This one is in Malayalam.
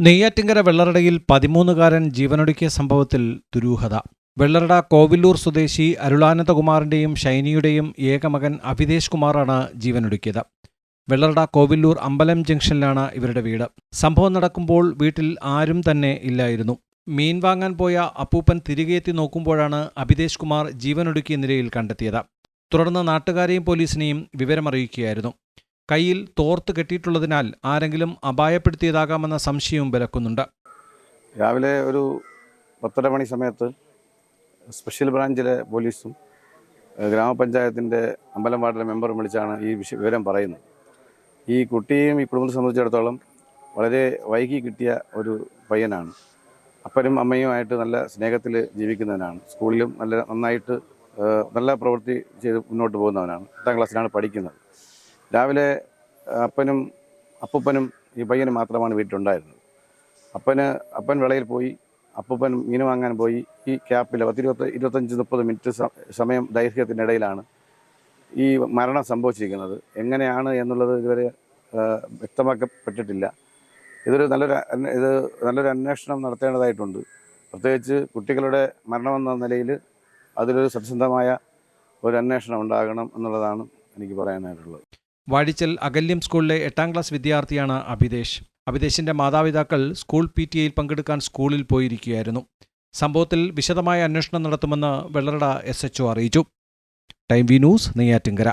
നെയ്യാറ്റിങ്കര വെള്ളറടയിൽ 13കാരൻ ജീവനൊടുക്കിയ സംഭവത്തിൽ ദുരൂഹത. വെള്ളറട കോവില്ലൂർ സ്വദേശി അരുളാനന്ദകുമാറിന്റെയും ഷൈനിയുടെയും ഏകമകൻ അഭിതേഷ് കുമാറാണ് ജീവനൊടുക്കിയത്. വെള്ളറട കോവില്ലൂർ അമ്പലം ജംഗ്ഷനിലാണ് ഇവരുടെ വീട്. സംഭവം നടക്കുമ്പോൾ വീട്ടിൽ ആരും തന്നെ ഇല്ലായിരുന്നു. മീൻ വാങ്ങാൻ പോയ അപ്പൂപ്പൻ തിരികെ എത്തി നോക്കുമ്പോഴാണ് അഭിതേഷ് കുമാർ ജീവനൊടുക്കിയ നിലയിൽ കണ്ടെത്തിയത്. തുടർന്ന് നാട്ടുകാരെയും പോലീസിനെയും വിവരമറിയിക്കുകയായിരുന്നു. കയ്യിൽ തോർത്ത് കെട്ടിയിട്ടുള്ളതിനാൽ ആരെങ്കിലും അപായപ്പെടുത്തിയതാകാമെന്ന സംശയവും വിലക്കുന്നുണ്ട്. രാവിലെ ഒരു 10:30 മണി സമയത്ത് സ്പെഷ്യൽ ബ്രാഞ്ചിലെ പോലീസും ഗ്രാമപഞ്ചായത്തിൻ്റെ അമ്പലം വാർഡിലെ മെമ്പറും വിളിച്ചാണ് ഈ വിവരം പറയുന്നത്. ഈ കുട്ടിയും ഈ കുടുംബത്തെ സംബന്ധിച്ചിടത്തോളം വളരെ വൈകി കിട്ടിയ ഒരു പയ്യനാണ്. അപ്പനും അമ്മയുമായിട്ട് നല്ല സ്നേഹത്തിൽ ജീവിക്കുന്നവനാണ്. സ്കൂളിലും നന്നായിട്ട് നല്ല പ്രവൃത്തി ചെയ്ത് മുന്നോട്ട് പോകുന്നവനാണ്. 8ാം ക്ലാസ്സിലാണ് പഠിക്കുന്നത്. രാവിലെ അപ്പൂപ്പനും ഈ പയ്യനും മാത്രമാണ് വീട്ടിലുണ്ടായിരുന്നത്. അപ്പൻ വിളയിൽ പോയി, അപ്പൂപ്പൻ മീൻ വാങ്ങാൻ പോയി. ഈ ക്യാപ്പിൽ 25-30 മിനിറ്റ് സമയം ദൈർഘ്യത്തിനിടയിലാണ് ഈ മരണം സംഭവിച്ചിരിക്കുന്നത്. എങ്ങനെയാണ് എന്നുള്ളത് ഇതുവരെ വ്യക്തമാക്കപ്പെട്ടിട്ടില്ല. ഇത് നല്ലൊരു അന്വേഷണം നടത്തേണ്ടതായിട്ടുണ്ട്. പ്രത്യേകിച്ച് കുട്ടികളുടെ മരണമെന്ന നിലയിൽ അതിലൊരു സത്യസന്ധമായ ഒരു അന്വേഷണം ഉണ്ടാകണം എന്നുള്ളതാണ് എനിക്ക് പറയാനായിട്ടുള്ളത്. വാഴിച്ചൽ അകല്യം സ്കൂളിലെ 8ാം ക്ലാസ് വിദ്യാർത്ഥിയാണ് അഭിതേഷ്. അഭിതേഷിന്റെ മാതാപിതാക്കൾ സ്കൂൾ PTA പങ്കെടുക്കാൻ സ്കൂളിൽ പോയിരിക്കുകയായിരുന്നു. സംഭവത്തിൽ വിശദമായ അന്വേഷണം നടത്തുമെന്ന് വെള്ളറട SHO അറിയിച്ചു. Time V news, Neyyattinkara.